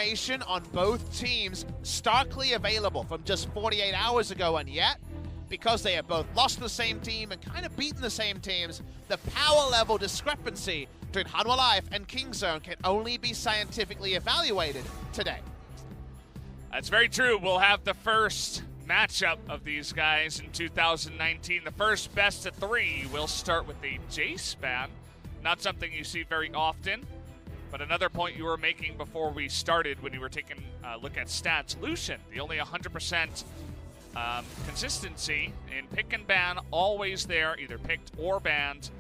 information on both teams starkly available from just 48 hours ago, and yet, because they have both lost the same team and kind of beaten the same teams, the power level discrepancy between Hanwha Life and Kingzone can only be scientifically evaluated today. That's very true. We'll have the first matchup of these guys in 2019. The first best of three will start with the Jace ban. Not something you see very often, but another point you were making before we started when you were taking a look at stats. Lucian, the only 100% consistency in pick and ban, always there, either picked or banned,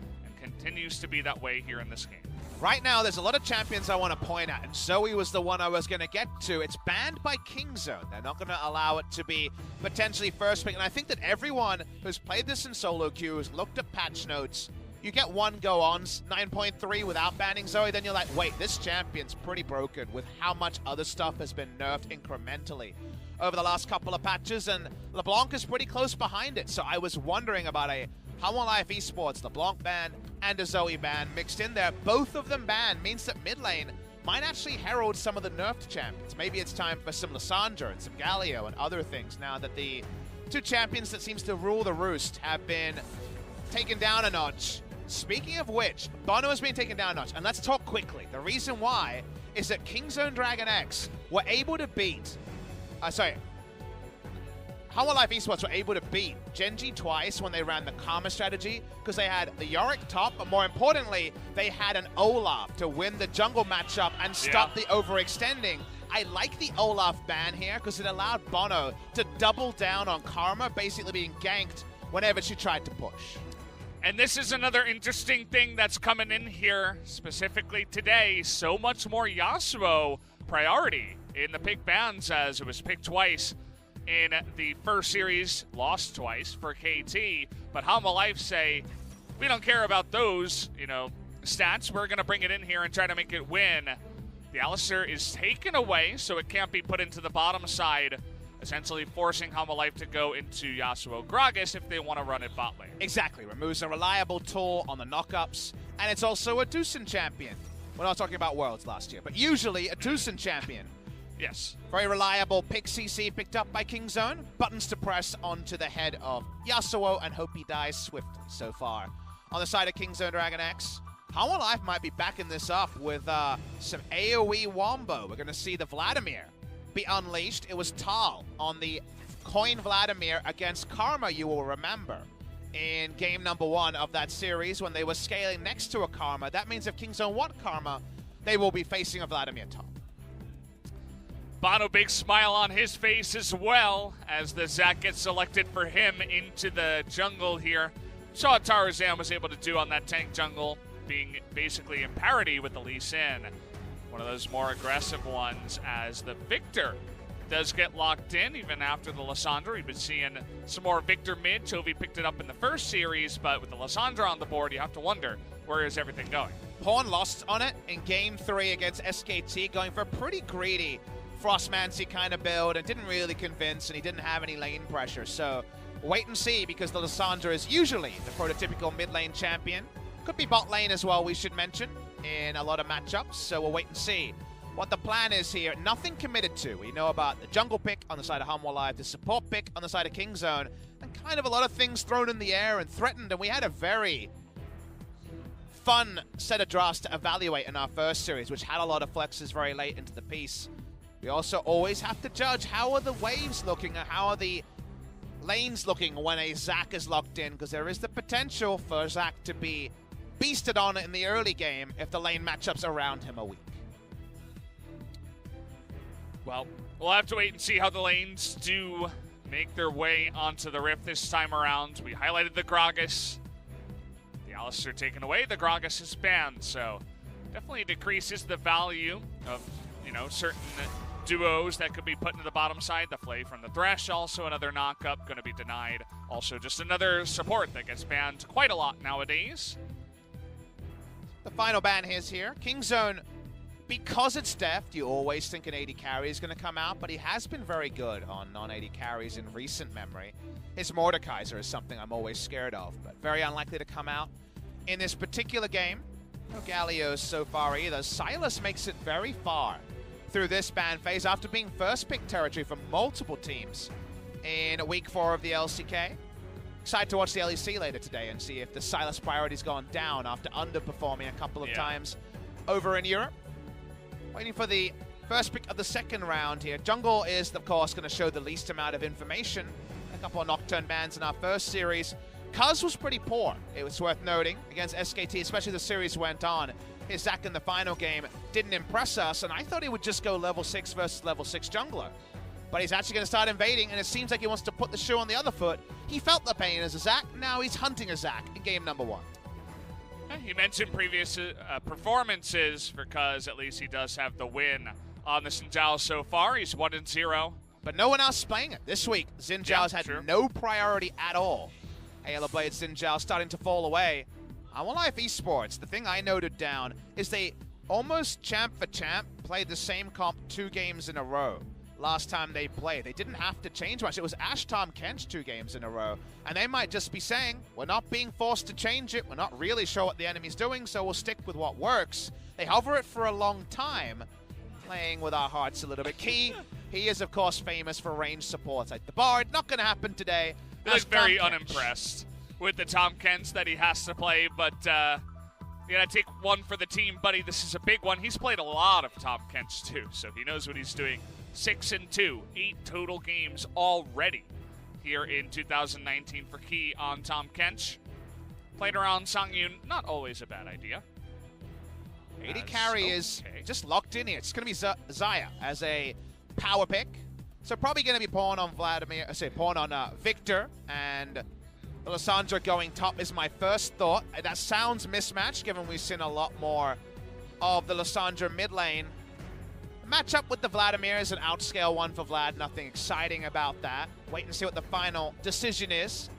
and continues to be that way here in this game. Right now, there's a lot of champions I want to point at, and Zoe was the one I was going to get to. It's banned by Kingzone. They're not going to allow it to be potentially first pick, and I think that everyone who's played this in solo queue has looked at patch notes. You get one go on 9.3 without banning Zoe, then you're like, wait, this champion's pretty broken with how much other stuff has been nerfed incrementally over the last couple of patches, and LeBlanc is pretty close behind it. So I was wondering about a Hanwha Life Esports LeBlanc ban and a Zoe ban mixed in there. Both of them banned means that mid lane might actually herald some of the nerfed champions. Maybe it's time for some Lissandra and some Galio and other things now that the two champions that seems to rule the roost have been taken down a notch. Speaking of which, Bono has been taken down a notch, and let's talk quickly. The reason why is that Kingzone DragonX were able to beat Hanwha Life Esports were able to beat Genji twice when they ran the Karma strategy because they had the Yorick top, but more importantly, they had an Olaf to win the jungle matchup and stop the overextending. I like the Olaf ban here because it allowed Bono to double down on Karma, basically being ganked whenever she tried to push. And this is another interesting thing that's coming in here, specifically today. So much more Yasuo priority in the pick bans, as it was picked twice in the first series, lost twice for KT. But Hanwha Life say, we don't care about those, stats. We're going to bring it in here and try to make it win. The Alistair is taken away, so it can't be put into the bottom side, essentially forcing Hanwha Life to go into Yasuo Gragas if they want to run it bot lane. Exactly. Removes a reliable tool on the knockups, and it's also a Doosan champion. We're not talking about Worlds last year, but usually a Doosan champion. Yes. Very reliable pick CC picked up by Kingzone. Buttons to press onto the head of Yasuo and hope he dies swiftly so far. On the side of Kingzone DragonX, Hanwha Life might be backing this up with some AoE wombo. We're going to see the Vladimir be unleashed. It was Tal on the coin Vladimir against Karma, you will remember, in game number 1 of that series when they were scaling next to a Karma. That means if Kingzone want Karma, they will be facing a Vladimir top. Bono, big smile on his face as well as the Zac gets selected for him into the jungle here. Saw what Tarzan was able to do on that tank jungle, being basically in parity with the Lee Sin. One of those more aggressive ones, as the Victor does get locked in even after the Lissandra. We've been seeing some more Victor mid. Chovy picked it up in the first series, but with the Lissandra on the board, you have to wonder, where is everything going? Pawn lost on it in game 3 against SKT, going for a pretty greedy Frostmancy kind of build, and didn't really convince, and he didn't have any lane pressure. So wait and see, because the Lissandra is usually the prototypical mid lane champion. Could be bot lane as well, we should mention, in a lot of matchups. So we'll wait and see what the plan is here. Nothing committed to. We know about the jungle pick on the side of Hanwha Live, the support pick on the side of Kingzone, and kind of a lot of things thrown in the air and threatened, and we had a very fun set of drafts to evaluate in our first series, which had a lot of flexes very late into the piece. We also always have to judge how are the waves looking and how are the lanes looking when a Zac is locked in, because there is the potential for Zac to be beasted on in the early game if the lane matchups around him are weak. Well, we'll have to wait and see how the lanes do make their way onto the Rift this time around. We highlighted the Gragas. The Alistair taken away. The Gragas is banned, so definitely decreases the value of, certain duos that could be put into the bottom side. The Flay from the Thresh, also another knockup, going to be denied. Also just another support that gets banned quite a lot nowadays. The final ban is here. Kingzone, because it's deft, you always think an 80 carry is going to come out, but he has been very good on non-80 carries in recent memory. His Mordekaiser is something I'm always scared of, but very unlikely to come out in this particular game. No Gallios so far either. Silas makes it very far through this ban phase after being first pick territory for multiple teams in week 4 of the LCK. Excited to watch the LEC later today and see if the Silas priority's gone down after underperforming a couple of times over in Europe. Waiting for the first pick of the second round here. Jungle is, of course, going to show the least amount of information. A couple of Nocturne bans in our first series. Cuz was pretty poor, it was worth noting, against SKT, especially the series went on. His Zac in the final game didn't impress us, and I thought he would just go level 6 versus level 6 jungler. But he's actually going to start invading, and it seems like he wants to put the shoe on the other foot. He felt the pain as a Zac, now he's hunting a Zac in game number 1. He mentioned previous performances because at least he does have the win on the Xin Zhao so far. He's 1-0. But no one else playing it. This week, Xin Zhao's had no priority at all. Halo Blade Xin Zhao starting to fall away. Hanwha Life Esports, the thing I noted down is they almost champ for champ played the same comp 2 games in a row last time they played. They didn't have to change much. It was Ashe Tom Kench 2 games in a row. And they might just be saying, we're not being forced to change it. We're not really sure what the enemy's doing, so we'll stick with what works. They hover it for a long time, playing with our hearts a little bit. Key, he is, of course, famous for range supports like the Bard. Not going to happen today. He looks very unimpressed with the Tom Kents that he has to play, but you gotta take one for the team, buddy. This is a big one. He's played a lot of Tom Kents, too, so he knows what he's doing. 6-2, 8 total games already here in 2019 for Key on Tom Kench. Played around Sangyun, not always a bad idea. AD carry is just locked in here. It's going to be Xayah as a power pick. So probably going to be pawn on Victor, and Lissandra going top is my first thought. That sounds mismatched given we've seen a lot more of the Lissandra mid lane. Matchup with the Vladimir is an outscale one for Vlad. Nothing exciting about that. Wait and see what the final decision is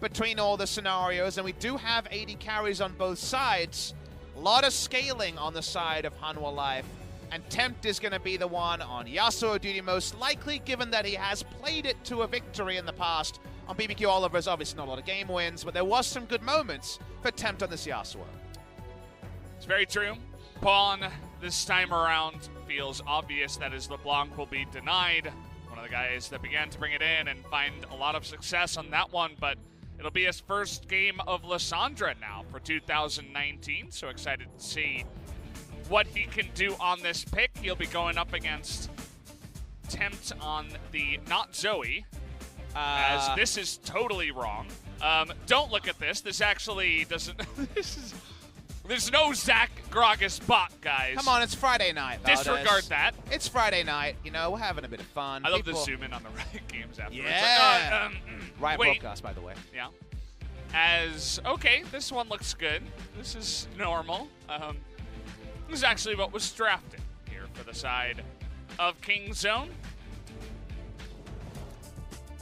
between all the scenarios. And we do have 80 carries on both sides. A lot of scaling on the side of Hanwha Life. And Tempt is going to be the one on Yasuo duty most likely, given that he has played it to a victory in the past. On BBQ Oliver's obviously not a lot of game wins, but there was some good moments for Tempt on this Yasuo. It's very true. Pawn this time around feels obvious that his LeBlanc will be denied. One of the guys that began to bring it in and find a lot of success on that one, but it'll be his first game of Lissandra now for 2019, so excited to see what he can do on this pick. He'll be going up against Tempt on the not Zoe, as this is totally wrong. Don't look at this. This actually doesn't... There's no Zac Gragas bot, guys. Come on, it's Friday night. Disregard that. It's Friday night. You know, we're having a bit of fun. I love to zoom in on the Riot games afterwards. Yeah. Like, Riot broadcast, by the way. Yeah. Okay, this one looks good. This is normal. This is actually what was drafted here for the side of King Zone.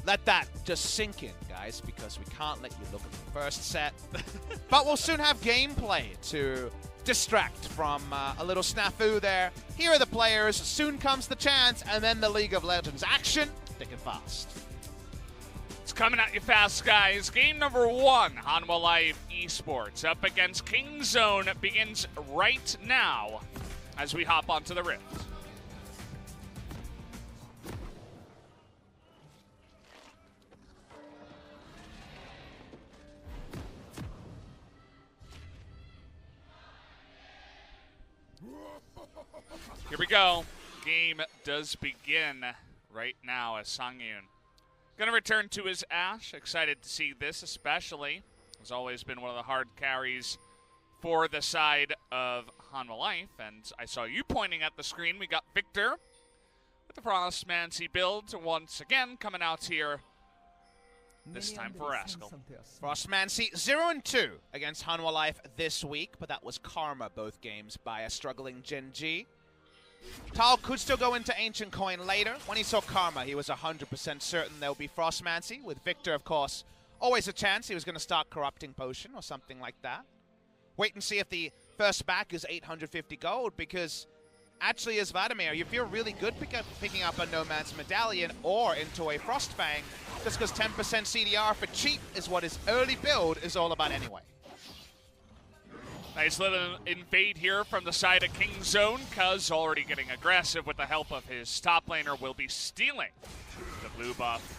Let that just sink in, guys, because we can't let you look at the first set. But we'll soon have gameplay to distract from a little snafu there. Here are the players. Soon comes the chance, and then the League of Legends action. Thick and fast. It's coming at you fast, guys. Game number 1, Hanwha Life Esports up against King Zone begins right now as we hop onto the Rift. Here we go. Game does begin right now as Sangyun gonna return to his Ashe. Excited to see this, especially. Has always been one of the hard carries for the side of Hanwha Life. And I saw you pointing at the screen. We got Victor with the Frostmancy build once again coming out here. This time for Rascal. Frostmancy 0-2 against Hanwha Life this week, but that was karma both games by a struggling Gen G. Tal could still go into Ancient Coin later. When he saw karma, he was 100% certain there would be Frostmancy. With Victor, of course, always a chance he was going to start Corrupting Potion or something like that. Wait and see if the first back is 850 gold, because actually as Vladimir, you feel really good picking up a Nomad's Medallion or into a Frostfang, just because 10% CDR for cheap is what his early build is all about anyway. Nice little invade here from the side of Kingzone. Cuz already getting aggressive with the help of his top laner, will be stealing the blue buff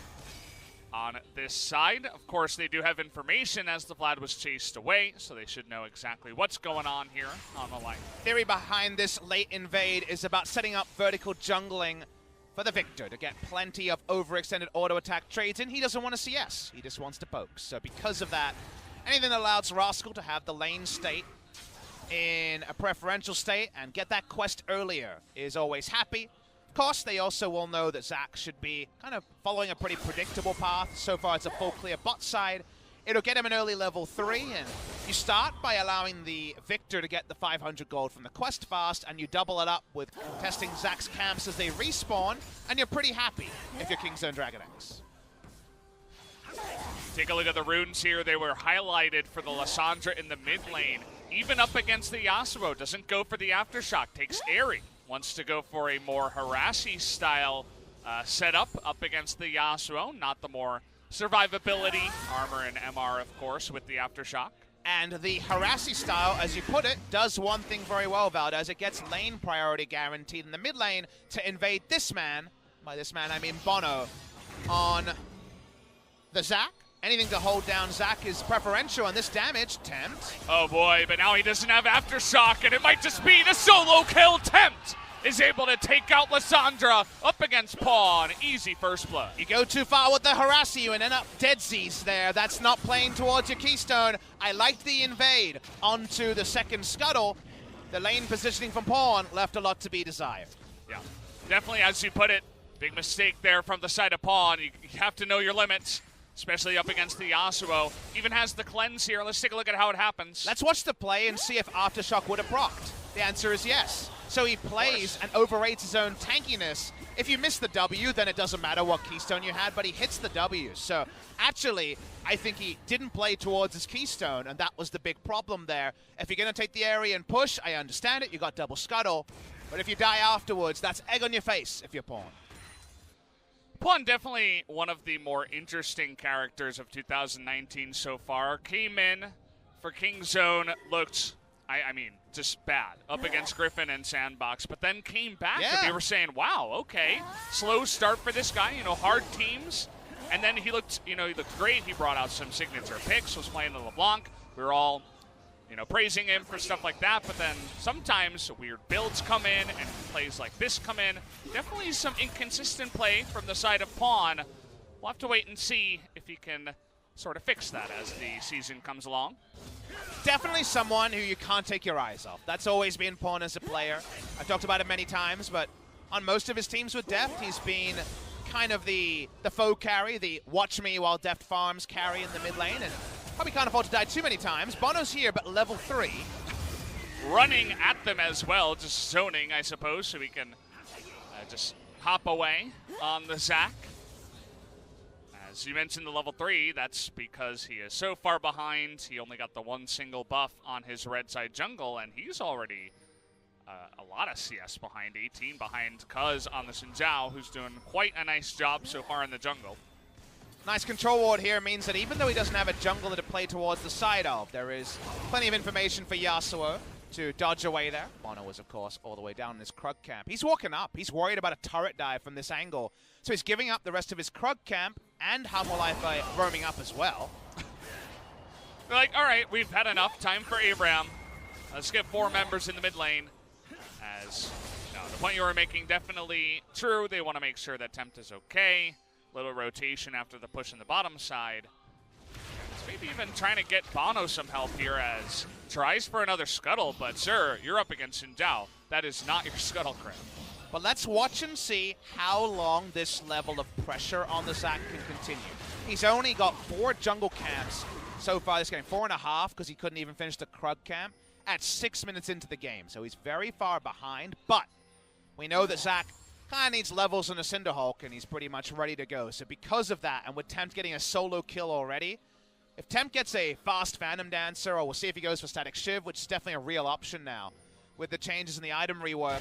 on this side. Of course, they do have information as the Vlad was chased away, so they should know exactly what's going on here on the line. Theory behind this late invade is about setting up vertical jungling for the Victor to get plenty of overextended auto attack trades in. He doesn't want to CS, he just wants to poke. So because of that, anything that allows Rascal to have the lane state in a preferential state and get that quest earlier is always happy. Of course, they also will know that Zac should be kind of following a pretty predictable path. So far, it's a full clear bot side. It'll get him an early level 3, and you start by allowing the Victor to get the 500 gold from the quest fast, and you double it up with testing Zac's camps as they respawn, and you're pretty happy if you're Kingzone DragonX. Take a look at the runes here. They were highlighted for the Lissandra in the mid lane. Even up against the Yasuo, doesn't go for the Aftershock, takes Airy. Wants to go for a more harassy style setup up against the Yasuo, not the more survivability, armor and MR, of course, with the Aftershock. And the harassy style, as you put it, does one thing very well, Valdez. It gets lane priority guaranteed in the mid lane to invade this man, by this man I mean Bono, on the Zac. Anything to hold down Zac is preferential, and this damage, Tempt. Oh boy, but now he doesn't have Aftershock, and it might just be the solo kill. Tempt is able to take out Lissandra up against Pawn. Easy first blood. You go too far with the harass you and end up deadsies there. That's not playing towards your keystone. I liked the invade onto the second scuttle. The lane positioning from Pawn left a lot to be desired. Yeah, definitely, as you put it, big mistake there from the side of Pawn. You have to know your limits, especially up against the Yasuo. Even has the cleanse here. Let's take a look at how it happens. Let's watch the play and see if Aftershock would have procced. The answer is yes. So he plays and overrates his own tankiness. If you miss the W, then it doesn't matter what keystone you had, but he hits the W. So actually, I think he didn't play towards his keystone, and that was the big problem there. If you're going to take the area and push, I understand it. You got double scuttle. But if you die afterwards, that's egg on your face if you're Pawn. Pawn, definitely one of the more interesting characters of 2019 so far. Came in for Kingzone, looked, I mean, just bad up against Griffin and Sandbox, but then came back and we were saying, wow, okay, slow start for this guy, you know, hard teams. And then he looked, you know, he looked great. He brought out some signature picks, was playing the LeBlanc. We were all, you know, praising him for stuff like that, but then sometimes weird builds come in and plays like this come in. Definitely some inconsistent play from the side of Pawn. We'll have to wait and see if he can sort of fix that as the season comes along. Definitely someone who you can't take your eyes off. That's always been Pawn as a player. I've talked about it many times, but on most of his teams with Deft, he's been kind of the faux carry, the watch me while Deft farms carry in the mid lane, and probably can't afford to die too many times. Bono's here, but level 3. Running at them as well, just zoning, I suppose, so we can just hop away on the Zac. As you mentioned, the level 3, that's because he is so far behind. He only got the one single buff on his red side jungle, and he's already a lot of CS behind, 18 behind Cuz on the Xin Zhao, who's doing quite a nice job so far in the jungle. Nice control ward here means that even though he doesn't have a jungler to play towards the side of, there is plenty of information for Yasuo to dodge away there. Bono was, of course, all the way down in his Krug camp. He's walking up. He's worried about a turret dive from this angle. So he's giving up the rest of his Krug camp and Hanwha roaming up as well. They're like, all right, we've had enough. Time for Abraham. Let's get 4 members in the mid lane. As the point you were making, definitely true. They want to make sure that Tempt is okay. Little rotation after the push in the bottom side. Maybe even trying to get Bono some help here as tries for another scuttle, but sir, you're up against Xin Zhao. That is not your scuttle crit. But let's watch and see how long this level of pressure on the Zac can continue. He's only got 4 jungle camps so far this game. 4.5 because he couldn't even finish the Krug camp at 6 minutes into the game. So he's very far behind, but we know that Zac kind of needs levels in a Cinderhulk, and he's pretty much ready to go. So because of that, and with Tempt getting a solo kill already, if Tempt gets a fast Phantom Dancer, or we'll see if he goes for Static Shiv, which is definitely a real option now with the changes in the item rework,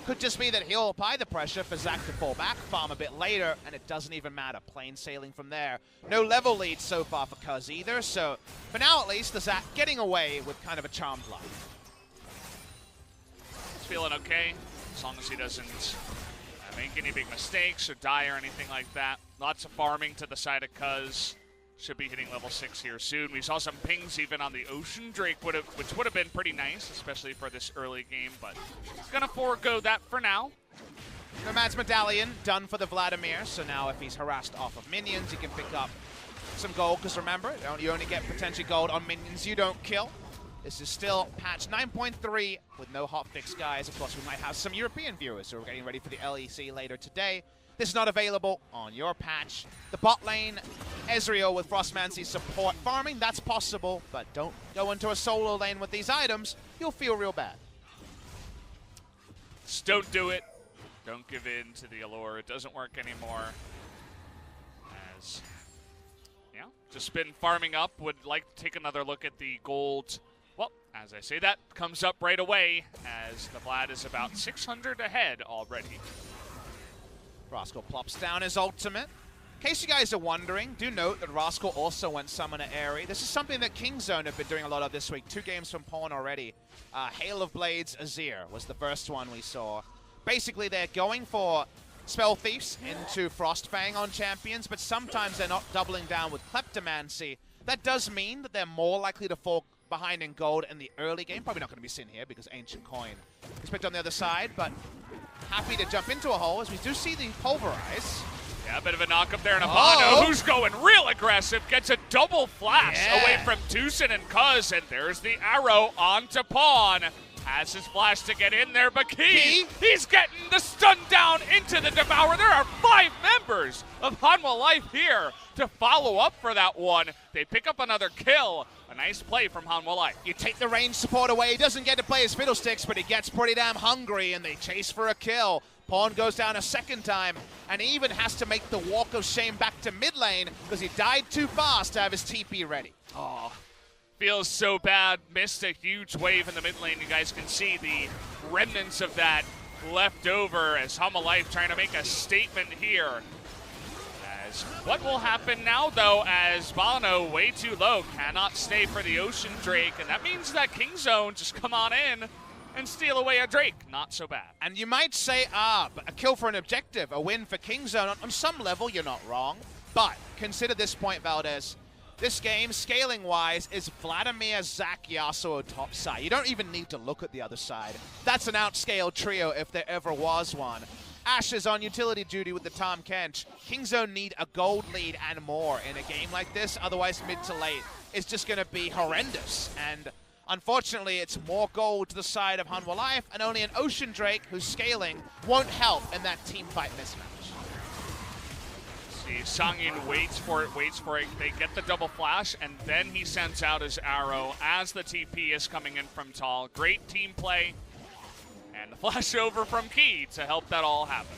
Could just be that he'll apply the pressure for Zach to fall back, farm a bit later, and it doesn't even matter. Plain sailing from there. No level lead so far for Cuz either, so for now at least, the Zach getting away with kind of a charmed life. He's feeling okay, as long as he doesn't make any big mistakes or die or anything like that. Lots of farming to the side of Cuz. Should be hitting level 6 here soon. We saw some pings even on the Ocean Drake, which would have been pretty nice, especially for this early game, but he's going to forego that for now. Nomad's Medallion done for the Vladimir, so now if he's harassed off of minions, he can pick up some gold, because remember, you only get potentially gold on minions you don't kill. This is still patch 9.3 with no hotfix, guys. Of course, we might have some European viewers who are getting ready for the LEC later today. This is not available on your patch. The bot lane, Ezreal with Frostmancy's support farming, that's possible, but don't go into a solo lane with these items. You'll feel real bad. Just don't do it. Don't give in to the allure. It doesn't work anymore. As, yeah, just been farming up. Would like to take another look at the gold. Well, as I say that, comes up right away as the Vlad is about 600 ahead already. Rascal plops down his ultimate. In case you guys are wondering, do note that Rascal also went Summoner Aerie. This is something that Kingzone have been doing a lot of this week. 2 games from Pawn already. Hail of Blades Azir was the first one we saw. Basically, they're going for Spell Thieves into Frostfang on champions, but sometimes they're not doubling down with Kleptomancy. That does mean that they're more likely to fall behind in gold in the early game. Probably not going to be seen here because Ancient Coin is picked on the other side, but happy to jump into a hole as we do see the Pulverize. Yeah, a bit of a knock up there in Abano, who's going real aggressive, gets a double flash away from Tucson and Cuz, and there's the arrow onto Pawn. Has his flash to get in there, but he's getting the stun down into the Devourer. There are 5 members of Hanwha Life here to follow up for that one. They pick up another kill. A nice play from Hanwha Life. You take the range support away. He doesn't get to play his fiddlesticks, but he gets pretty damn hungry, and they chase for a kill. Pawn goes down a second time, and he even has to make the walk of shame back to mid lane because he died too fast to have his TP ready. Oh, feels so bad. Missed a huge wave in the mid lane. You guys can see the remnants of that left over as Hanwha Life trying to make a statement here. As what will happen now, though, as Bono, way too low, cannot stay for the Ocean Drake, and that means that Kingzone just come on in and steal away a Drake. Not so bad. And you might say, but a kill for an objective, a win for Kingzone. On some level, you're not wrong. But consider this point, Valdez. This game, scaling-wise, is Vladimir, Zach, Yasuo top side. You don't even need to look at the other side. That's an outscaled trio if there ever was one. Ashe is on utility duty with the Tom Kench. Kingzone need a gold lead and more in a game like this. Otherwise, mid to late is just going to be horrendous. And unfortunately, it's more gold to the side of Hanwha Life, and only an Ocean Drake who's scaling won't help in that team fight mismatch. See, Sangin waits for it. They get the double flash, and then he sends out his arrow as the TP is coming in from Tall. Great team play, and the flash over from Key to help that all happen.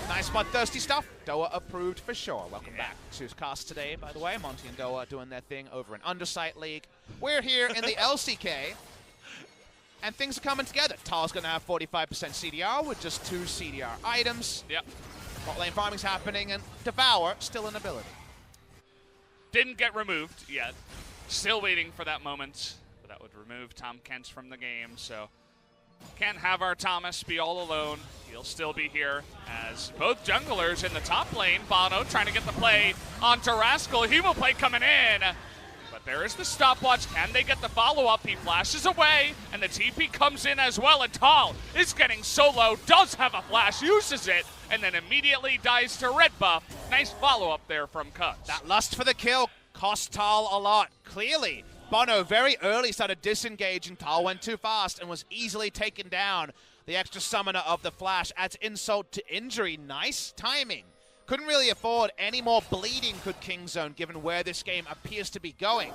Nice bloodthirsty stuff. Doa approved for sure. Welcome back to cast today, by the way. Monty and Doa doing their thing over in Undersight League. We're here in the LCK, and things are coming together. Tal's going to have 45% CDR with just 2 CDR items. Yep. Bot lane farming's happening, and Devour still an ability. Didn't get removed yet. Still waiting for that moment. But that would remove Tom Kent from the game, so can't have our Thomas be all alone. He'll still be here as both junglers in the top lane. Bono trying to get the play onto Rascal. He will play coming in. But there is the stopwatch. Can they get the follow-up? He flashes away, and the TP comes in as well. And Tal is getting solo, does have a flash, uses it, and then immediately dies to red buff. Nice follow-up there from Cuz. That lust for the kill cost Tal a lot. Clearly, Bono very early started disengaging. Tal went too fast and was easily taken down. The extra summoner of the flash adds insult to injury. Nice timing. Couldn't really afford any more bleeding, could Kingzone, given where this game appears to be going.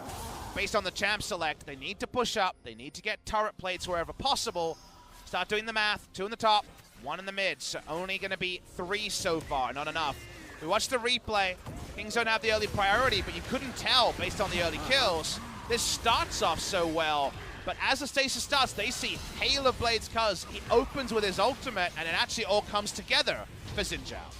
Based on the champ select, they need to push up. They need to get turret plates wherever possible. Start doing the math. 2 in the top, 1 in the mid. So only going to be 3 so far, not enough. We watched the replay. Kingzone have the early priority, but you couldn't tell based on the early kills. This starts off so well. But as the stasis starts, they see Hail of Blades Cuz. He opens with his ultimate, and it actually all comes together for Xin Zhao.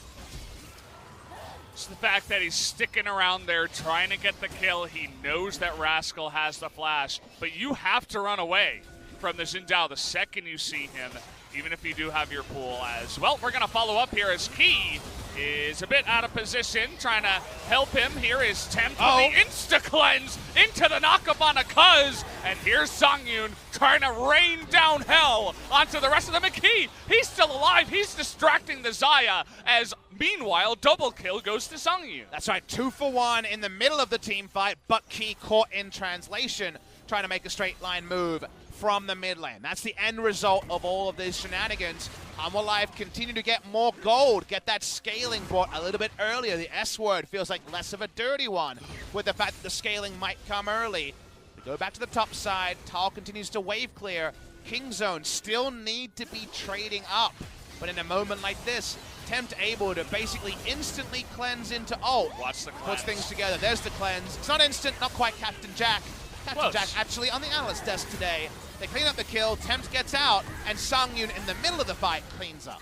It's the fact that he's sticking around there trying to get the kill. He knows that Rascal has the flash, but you have to run away from the Xin Zhao the second you see him, even if you do have your pool as well. We're going to follow up here as Key is a bit out of position, trying to help him. Here is Tempt with the insta-cleanse into the knockup on a Cuz, and here's Songyun trying to rain down hell onto the rest of them. And Key, he's still alive. He's distracting the Xayah as meanwhile, double kill goes to Songyun. That's right, 2 for 1 in the middle of the team fight, but Key caught in translation, trying to make a straight line move from the mid lane. That's the end result of all of these shenanigans. Hanwha Live continue to get more gold, get that scaling brought a little bit earlier. The S word feels like less of a dirty one, with the fact that the scaling might come early. We go back to the top side, Tal continues to wave clear. Kingzone still need to be trading up, but in a moment like this, Tempt able to basically instantly cleanse into ult. Watch the cleanse. Puts things together. There's the cleanse. It's not instant, not quite Captain Jack. Captain Jack actually on the analyst desk today. They clean up the kill, Tempt gets out, and Songyun in the middle of the fight cleans up.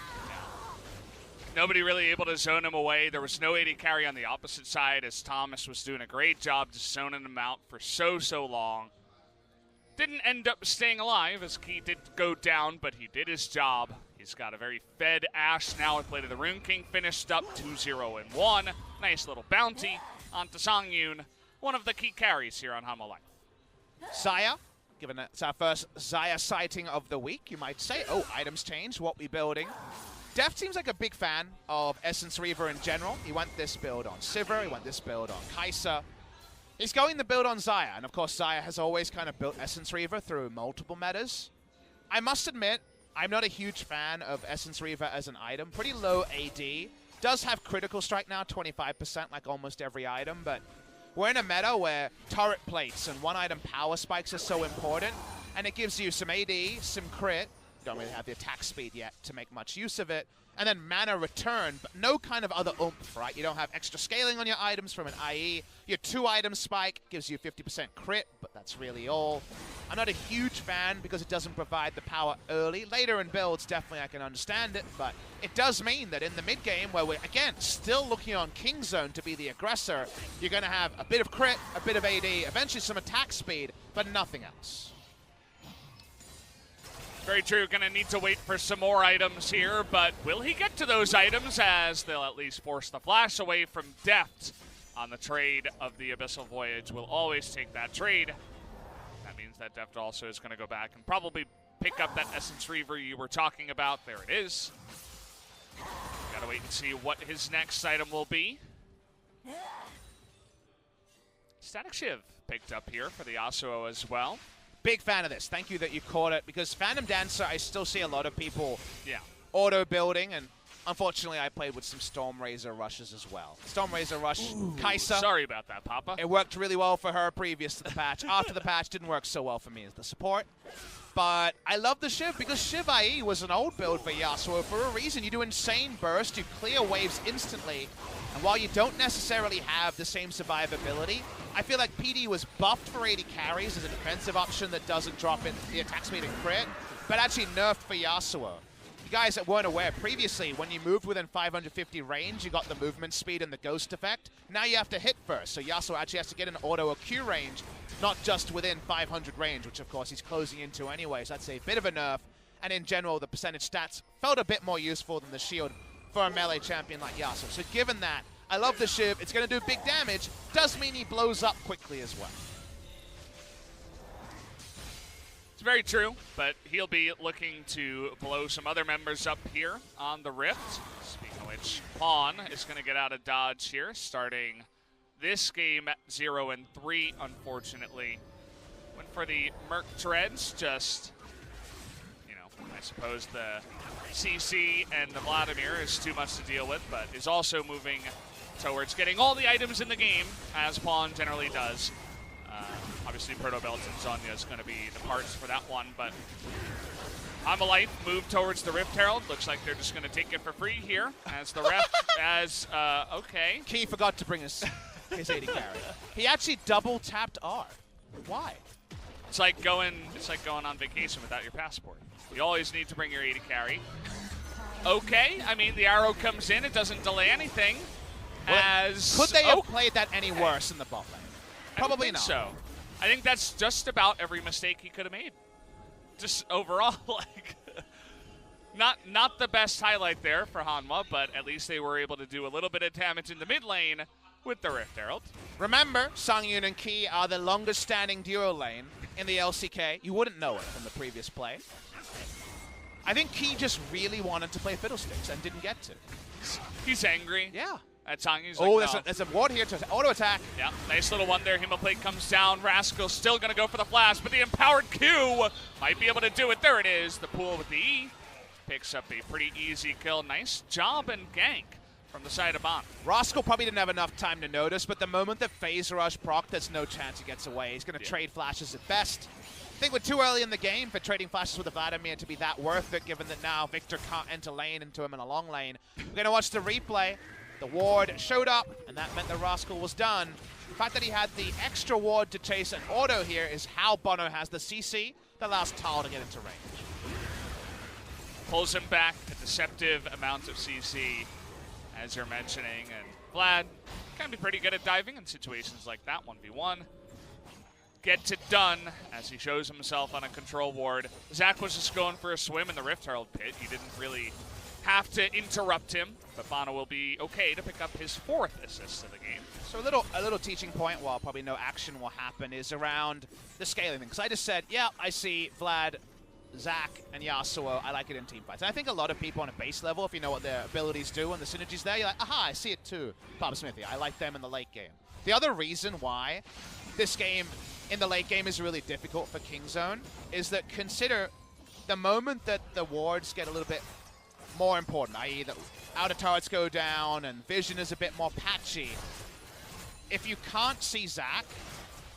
Nobody really able to zone him away. There was no AD carry on the opposite side as Thomas was doing a great job just zoning him out for so long. Didn't end up staying alive as Key did go down, but he did his job. He's got a very fed Ashe now with Blade of the Rune King finished up 2-0-1. Nice little bounty onto Songyun, one of the key carries here on Hanwha Live. Xayah, given it's our first Xayah sighting of the week, you might say. Oh, items changed, what we building. Deft seems like a big fan of Essence Reaver in general. He went this build on Sivir, he went this build on Kai'Sa. He's going the build on Xayah, and of course Xayah has always kind of built Essence Reaver through multiple metas. I must admit, I'm not a huge fan of Essence Reaver as an item. Pretty low AD. Does have critical strike now, 25% like almost every item, but we're in a meta where turret plates and one item power spikes are so important, and it gives you some AD, some crit. You don't really have the attack speed yet to make much use of it. And then mana return, but no kind of other oomph, right? You don't have extra scaling on your items from an IE. Your 2-item spike gives you 50% crit, but that's really all. I'm not a huge fan because it doesn't provide the power early. Later in builds, definitely I can understand it, but it does mean that in the mid game, where we're, again, still looking on Kingzone to be the aggressor, you're going to have a bit of crit, a bit of AD, eventually some attack speed, but nothing else. Very true. Going to need to wait for some more items here, but will he get to those items as they'll at least force the flash away from Deft on the trade of the Abyssal Voyage? Will always take that trade. That means that Deft also is going to go back and probably pick up that Essence Reaver you were talking about. There it is. Got to wait and see what his next item will be. Static Shiv picked up here for the Yasuo as well. Big fan of this. Thank you that you caught it, because Phantom Dancer, I still see a lot of people auto-building, and unfortunately I played with some Stormrazor rushes as well. Stormrazor rush, Kai'Sa. Sorry about that, Papa. It worked really well for her previous to the patch. After the patch, didn't work so well for me as the support. But I love the Shiv, because Shiv IE was an old build for Yasuo for a reason. You do insane burst, you clear waves instantly, and while you don't necessarily have the same survivability, I feel like PD was buffed for 80 carries as a defensive option that doesn't drop in the attack speed and crit, but actually nerfed for Yasuo. You guys that weren't aware, previously, when you moved within 550 range, you got the movement speed and the ghost effect. Now you have to hit first, so Yasuo actually has to get an auto or Q range, not just within 500 range, which of course he's closing into anyway, so that's a bit of a nerf. And in general, the percentage stats felt a bit more useful than the shield for a melee champion like Yasuo. So given that, I love the Shiv. It's going to do big damage. Does mean he blows up quickly as well. It's very true, but he'll be looking to blow some other members up here on the Rift. Speaking of which, Pawn is going to get out of dodge here, starting this game at 0-3, unfortunately. Went for the Merc Treads, just, you know, I suppose the CC and the Vladimir is too much to deal with, but is also moving towards getting all the items in the game, as Pawn generally does. Obviously, Proto Belt and Zonya is going to be the parts for that one, but Hanwha Life moved towards the Rift Herald. Looks like they're just going to take it for free here, as the ref, okay. Key forgot to bring his AD carry. He actually double tapped R. Why? It's like going on vacation without your passport. You always need to bring your AD carry. Okay, I mean, the arrow comes in. It doesn't delay anything. Well, could they have played that any worse in the bot lane? Probably not. So. I think that's just about every mistake he could have made. Just overall, like, not the best highlight there for Hanwha, but at least they were able to do a little bit of damage in the mid lane with the Rift Herald. Remember, Songyun and Ki are the longest standing duo lane in the LCK. You wouldn't know it from the previous play. I think Ki just really wanted to play Fiddlesticks and didn't get to. He's angry. Yeah. At Songyun's oh, like, no. there's a ward here to auto attack. Yeah, nice little one there. Hemoplate comes down. Rascal's still going to go for the flash, but the empowered Q might be able to do it. There it is. The pool with the E picks up a pretty easy kill. Nice job and gank from the side of Bond. Rascal probably didn't have enough time to notice, but the moment that Phase Rush proc, there's no chance he gets away. He's going to trade flashes at best. I think we're too early in the game for trading flashes with a Vladimir to be that worth it, given that now Victor can't enter lane into him in a long lane. We're going to watch the replay. The ward showed up, and that meant the Rascal was done. The fact that he had the extra ward to chase an auto here is how Bono has the CC that allows Tal to get into range. Pulls him back, a deceptive amount of CC, as you're mentioning, and Vlad can be pretty good at diving in situations like that, 1v1. Gets it done as he shows himself on a control ward. Zach was just going for a swim in the Rift Herald pit. He didn't really have to interrupt him, but Bono will be okay to pick up his 4th assist of the game. So a little teaching point, while probably no action will happen, is around the scaling thing. Because I just said, yeah, I see Vlad, Zach, and Yasuo. I like it in team fights. And I think a lot of people on a base level, if you know what their abilities do and the synergies there, you're like, aha, I see it too. Bob Smithy, I like them in the late game. The other reason why this game in the late game is really difficult for Kingzone is that consider the moment that the wards get a little bit more important, i.e. the outer turrets go down and vision is a bit more patchy. If you can't see Zach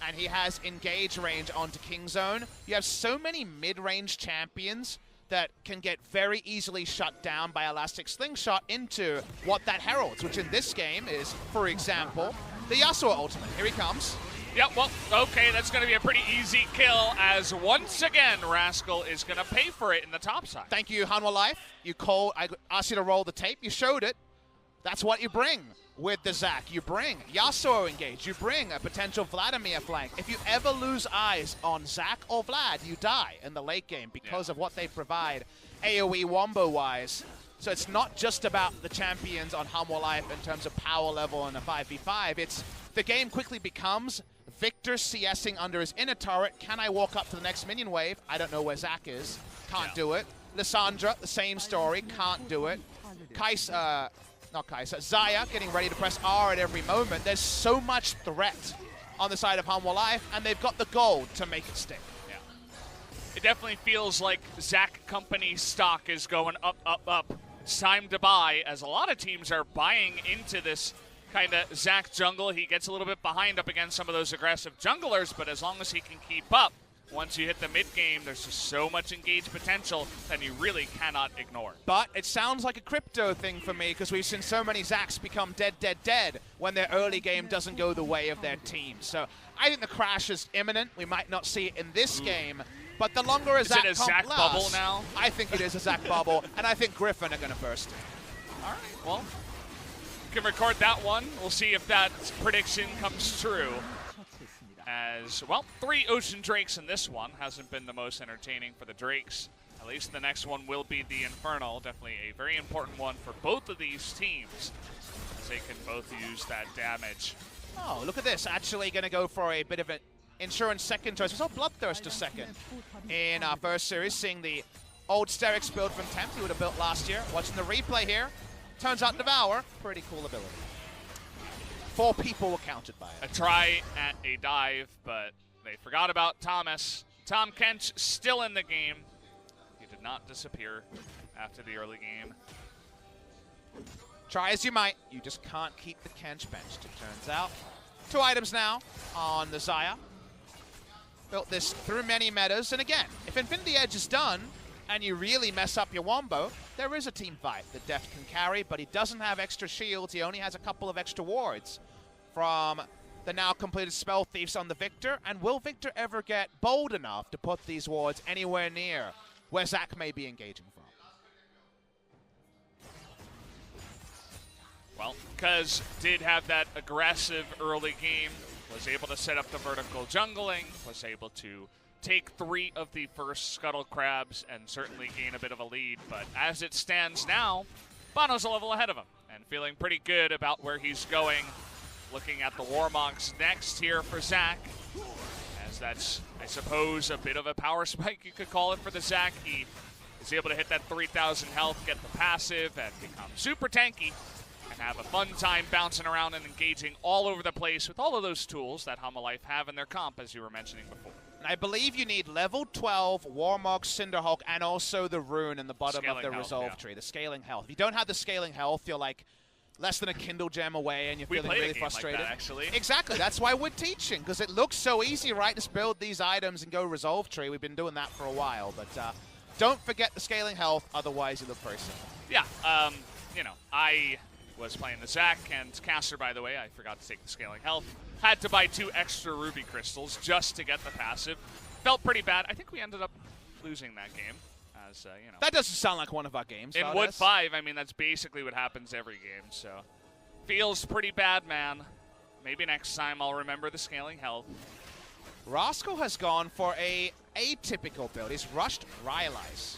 and he has engage range onto Kingzone, you have so many mid-range champions that can get very easily shut down by Elastic Slingshot into what that heralds, which in this game is, for example, the Yasuo ultimate. Here he comes. Yep, well, okay, that's going to be a pretty easy kill, as once again, Rascal is going to pay for it in the top side. Thank you, Hanwha Life. I asked you to roll the tape. You showed it. That's what you bring with the Zac. You bring Yasuo engage. You bring a potential Vladimir flank. If you ever lose eyes on Zac or Vlad, you die in the late game because of what they provide AoE wombo-wise. So it's not just about the champions on Hanwha Life in terms of power level and a 5v5. It's the game quickly becomes Victor CSing under his inner turret. Can I walk up to the next minion wave? I don't know where Zac is. Can't do it. Lissandra, the same story. Can't do it. Xayah getting ready to press R at every moment. There's so much threat on the side of Hanwha Life, and they've got the gold to make it stick. Yeah. It definitely feels like Zac Company stock is going up, up, up. It's time to buy, as a lot of teams are buying into this kind of Zac jungle. He gets a little bit behind up against some of those aggressive junglers, but as long as he can keep up, once you hit the mid-game, there's just so much engaged potential that you really cannot ignore. But it sounds like a crypto thing for me, because we've seen so many Zacs become dead, dead, dead when their early game doesn't go the way of their team. So I think the crash is imminent. We might not see it in this game, but the longer a Zac Zac bubble now? I think it is a Zac bubble, and I think Griffin are going to burst it. All right, well, you can record that one. We'll see if that prediction comes true. As, well, 3 Ocean Drakes in this one. Hasn't been the most entertaining for the Drakes. At least the next one will be the Infernal. Definitely a very important one for both of these teams, as they can both use that damage. Oh, look at this. Actually going to go for a bit of an insurance second choice. We saw Bloodthirst a second in our first series, seeing the old Sterix build from Tempt he would have built last year. Watching the replay here. Turns out Devour, pretty cool ability. 4 people were counted by it. A try at a dive, but they forgot about Thomas. Tom Kench still in the game. He did not disappear after the early game. Try as you might, you just can't keep the Kench benched, it turns out. 2 items now on the Xayah. Built this through many metas, and again, if Infinity Edge is done, and you really mess up your wombo, there is a team fight that Deft can carry, but he doesn't have extra shields. He only has a couple of extra wards from the now completed Spell Thieves on the Victor, and will Victor ever get bold enough to put these wards anywhere near where Zach may be engaging from? Well, Cuz did have that aggressive early game, was able to set up the vertical jungling, was able to take 3 of the first Scuttle Crabs and certainly gain a bit of a lead. But as it stands now, Bono's a level ahead of him and feeling pretty good about where he's going. Looking at the Warmogs next here for Zach, as that's, I suppose, a bit of a power spike, you could call it, for the Zach. He is able to hit that 3,000 health, get the passive, and become super tanky, and have a fun time bouncing around and engaging all over the place with all of those tools that Hanwha Life have in their comp, as you were mentioning before. I believe you need level 12 Warmog, Cinderhawk, and also the rune in the bottom Scaling of the health, resolve tree, the scaling health. If you don't have the scaling health, you're like less than a Kindle gem away, and you're feeling really frustrated. Like that, actually. Exactly. That's why we're teaching, because it looks so easy, right, to build these items and go resolve tree. We've been doing that for a while, but don't forget the scaling health, otherwise you look very simple. Yeah, you know, I was playing the Zach and Caster, by the way. I forgot to take the scaling health. Had to buy 2 extra ruby crystals just to get the passive. Felt pretty bad. I think we ended up losing that game. As, you know. That doesn't sound like one of our games. In Wood 5, I mean, that's basically what happens every game, so. Feels pretty bad, man. Maybe next time I'll remember the scaling health. Roscoe has gone for a atypical build. He's rushed Rylai's.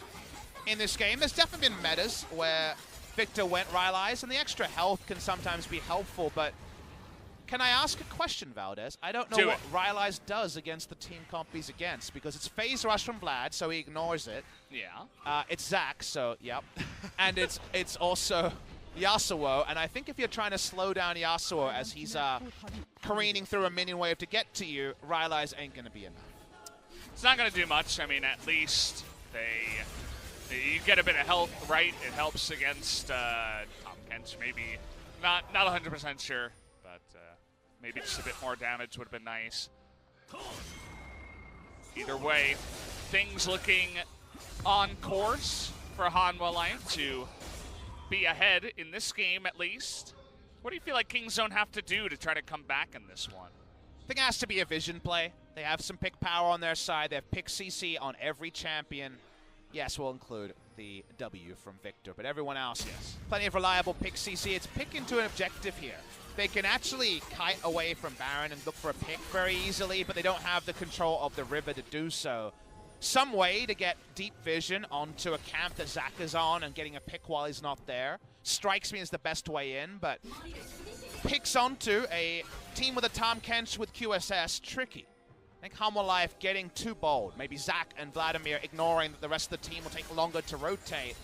In this game, there's definitely been metas where Victor went Rylai's, and the extra health can sometimes be helpful, but can I ask a question, Valdez? I don't know what Rylai's does against the team comp he's against, because it's phase rush from Vlad, so he ignores it. Yeah. It's Zach, so yep. And it's also Yasuo, and I think if you're trying to slow down Yasuo as he's careening through a minion wave to get to you, Rylai's ain't going to be enough. It's not going to do much. I mean, at least you get a bit of health, right? It helps against Tom Kent, maybe. Not 100% sure, but maybe just a bit more damage would have been nice. Either way, things looking on course for Hanwha Life to be ahead in this game, at least. What do you feel like Kingzone have to do to try to come back in this one? I think it has to be a vision play. They have some pick power on their side. They have pick CC on every champion. Yes, we'll include the W from Victor, but everyone else, yes. Plenty of reliable pick CC. It's pick into an objective here. They can actually kite away from Baron and look for a pick very easily, but they don't have the control of the river to do so. Some way to get deep vision onto a camp that Zach is on and getting a pick while he's not there strikes me as the best way in, but picks onto a team with a Tom Kench with QSS, tricky. I think Hanwha Life getting too bold. Maybe Zach and Vladimir ignoring that the rest of the team will take longer to rotate.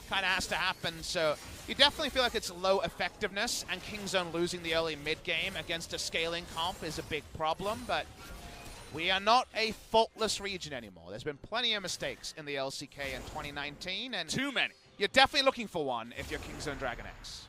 Kind of has to happen, so you definitely feel like it's low effectiveness, and Kingzone losing the early mid-game against a scaling comp is a big problem, but we are not a faultless region anymore. There's been plenty of mistakes in the LCK in 2019, and too many. You're definitely looking for one if you're Kingzone DragonX.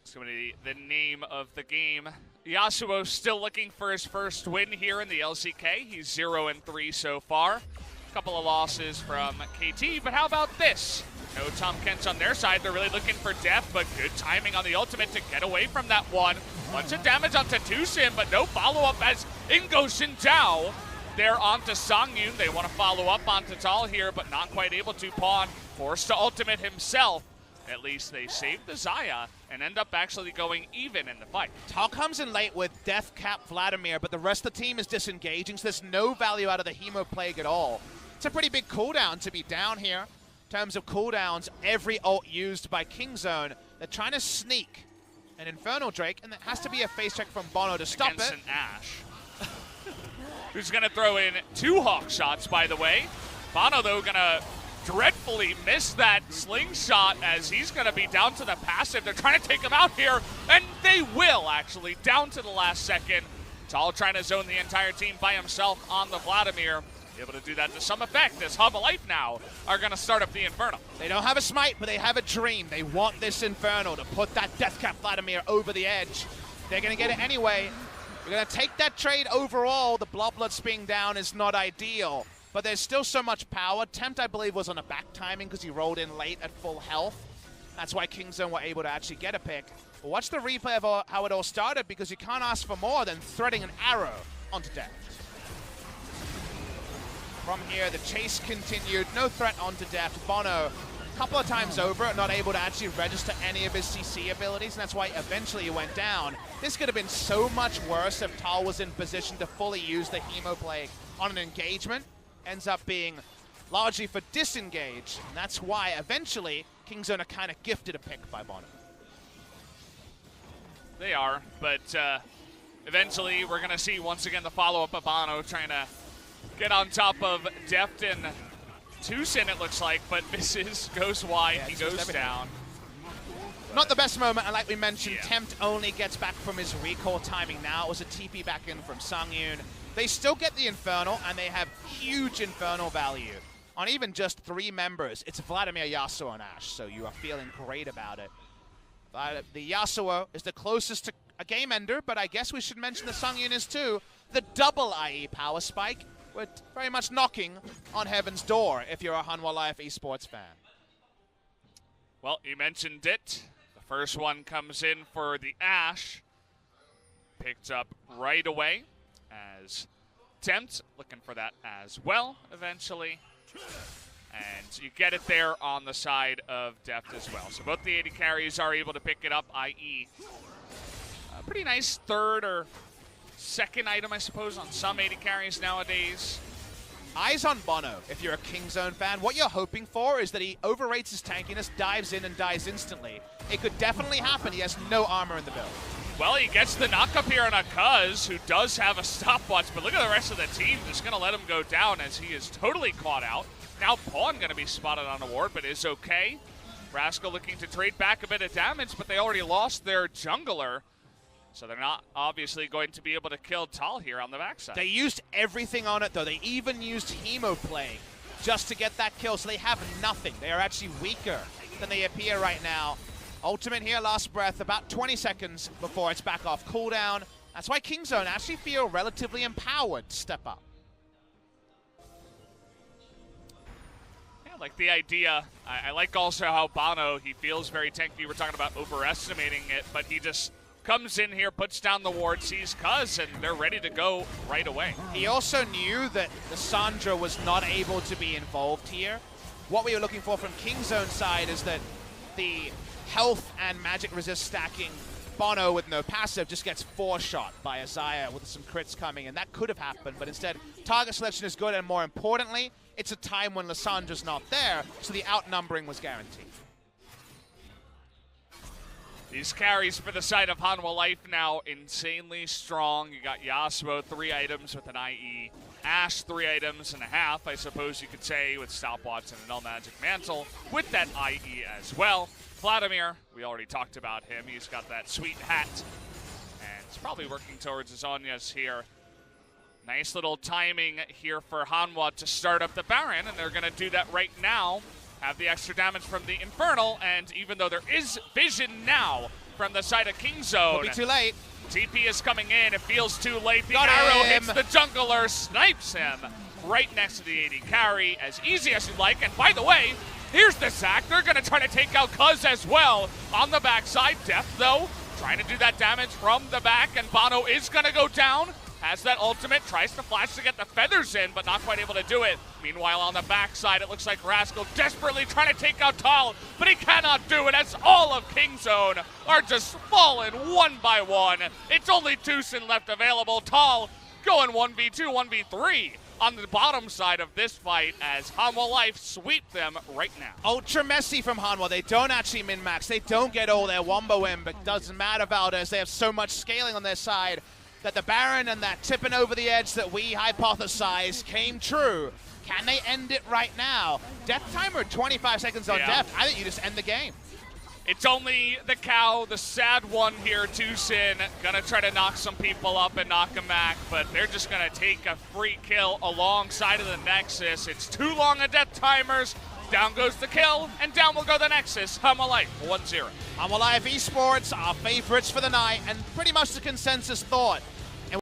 It's going to be the name of the game. Yasuo still looking for his first win here in the LCK. He's 0-3 so far. A couple of losses from KT, but how about this? No Tom Kent on their side. They're really looking for death, but good timing on the ultimate to get away from that one. Bunch of damage onto Tusim, but no follow-up as in goes Xinjiao. They're onto Songyun. They want to follow up onto Tal here, but not quite able to. Pawn forced to ultimate himself. At least they saved the Xayah and end up actually going even in the fight. Tal comes in late with Death Cap Vladimir, but the rest of the team is disengaging, so there's no value out of the Hemo Plague at all. It's a pretty big cooldown to be down here. In terms of cooldowns, every ult used by Kingzone, they're trying to sneak an Infernal Drake, and there has to be a face check from Bono to stop against it. An Ashe. Who's going to throw in 2 Hawk shots, by the way. Bono, though, going to dreadfully miss that slingshot as he's going to be down to the passive. They're trying to take him out here, and they will, actually, down to the last second. Tal trying to zone the entire team by himself on the Vladimir. Able to do that to some effect as Hanwha Life now are going to start up the Inferno. They don't have a smite, but they have a dream. They want this Inferno to put that Deathcap Vladimir over the edge. They're going to get it anyway. We're going to take that trade overall. The Bloodloods being down is not ideal, but there's still so much power. Tempt, I believe, was on a back timing because he rolled in late at full health. That's why Kingzone were able to actually get a pick. But watch the replay of how it all started, because you can't ask for more than threading an arrow onto Deft. From here, the chase continued. No threat onto Deft. Bono, a couple of times over, not able to actually register any of his CC abilities, and that's why eventually he went down. This could have been so much worse if Tal was in position to fully use the Hemo Plague on an engagement. Ends up being largely for disengage, and that's why eventually Kingzone are kind of gifted a pick by Bono. They are, but eventually we're going to see once again the follow-up of Bono trying to get on top of Deft and Tucson, it looks like, but misses, goes wide, he goes down. Not the best moment, and like we mentioned, Tempt only gets back from his recall timing now. It was a TP back in from Sungyun. They still get the Infernal, and they have huge Infernal value. On even just 3 members, it's Vladimir, Yasuo, and Ashe, so you are feeling great about it. The Yasuo is the closest to a game ender, but I guess we should mention the Sungyun is too. The double IE power spike, we're very much knocking on heaven's door if you're a Hanwha Life Esports fan. Well, you mentioned it. The first one comes in for the Ashe. Picked up right away as Tempt looking for that as well eventually. And you get it there on the side of Deft as well. So both the AD carries are able to pick it up, i.e. a pretty nice third or second item, I suppose, on some AD carries nowadays. Eyes on Bono, if you're a Kingzone fan. What you're hoping for is that he overrates his tankiness, dives in, and dies instantly. It could definitely happen. He has no armor in the build. Well, he gets the knock-up here on a Cuz, who does have a stopwatch, but look at the rest of the team. Just going to let him go down as he is totally caught out. Now Pawn going to be spotted on a ward, but is okay. Rascal looking to trade back a bit of damage, but they already lost their jungler. So they're not obviously going to be able to kill Tal here on the backside. They used everything on it, though. They even used Hemo Plague just to get that kill, so they have nothing. They are actually weaker than they appear right now. Ultimate here, last breath, about 20 seconds before it's back off cooldown. That's why Kingzone actually feel relatively empowered to step up. Yeah, I like the idea. I like also how Bono, he feels very tanky. We're talking about overestimating it, but he just comes in here, puts down the ward, sees Cuz, and they're ready to go right away. He also knew that the Sandra was not able to be involved here. What we were looking for from Kingzone's side is that the health and magic resist stacking Bono with no passive just gets 4-shot by Isaiah with some crits coming, and that could have happened, but instead target selection is good, and more importantly, it's a time when Lissandra's not there, so the outnumbering was guaranteed. These carries for the side of Hanwha Life now insanely strong. You got Yasuo 3 items with an IE, Ashe 3 items and a half, I suppose you could say, with Stopwatch and an Null Magic Mantle with that IE as well. Vladimir, we already talked about him. He's got that sweet hat, and he's probably working towards his Zhonya's here. Nice little timing here for Hanwha to start up the Baron, and they're going to do that right now. Have the extra damage from the Infernal, and even though there is vision now from the side of Kingzone, It'll be too late. TP is coming in. It feels too late. The Got arrow him. hits the jungler, snipes him right next to the AD carry, as easy as you like. And by the way, here's the sack. They're going to try to take out Cuz as well on the backside. Deft, though, trying to do that damage from the back, and Bono is going to go down. Has that ultimate, tries to flash to get the feathers in, but not quite able to do it. Meanwhile, on the backside, it looks like Rascal desperately trying to take out Tal, but he cannot do it as all of Kingzone are just falling one by one. It's only Tucson left available. Tal going 1v2, 1v3 on the bottom side of this fight as Hanwha Life sweep them right now. Ultra messy from Hanwha. They don't actually min-max. They don't get all their wombo in, but it doesn't matter about it as they have so much scaling on their side that the Baron and that tipping over the edge that we hypothesized came true. Can they end it right now? Death timer, 25 seconds on Deft. I think you just end the game. It's only the cow, the sad one here, Tucson, gonna try to knock some people up and knock them back, but they're just gonna take a free kill alongside of the Nexus. It's too long of death timers. Down goes the kill, and down will go the Nexus. Hanwha Life, 1-0. Hanwha Life Esports, our favorites for the night, and pretty much the consensus thought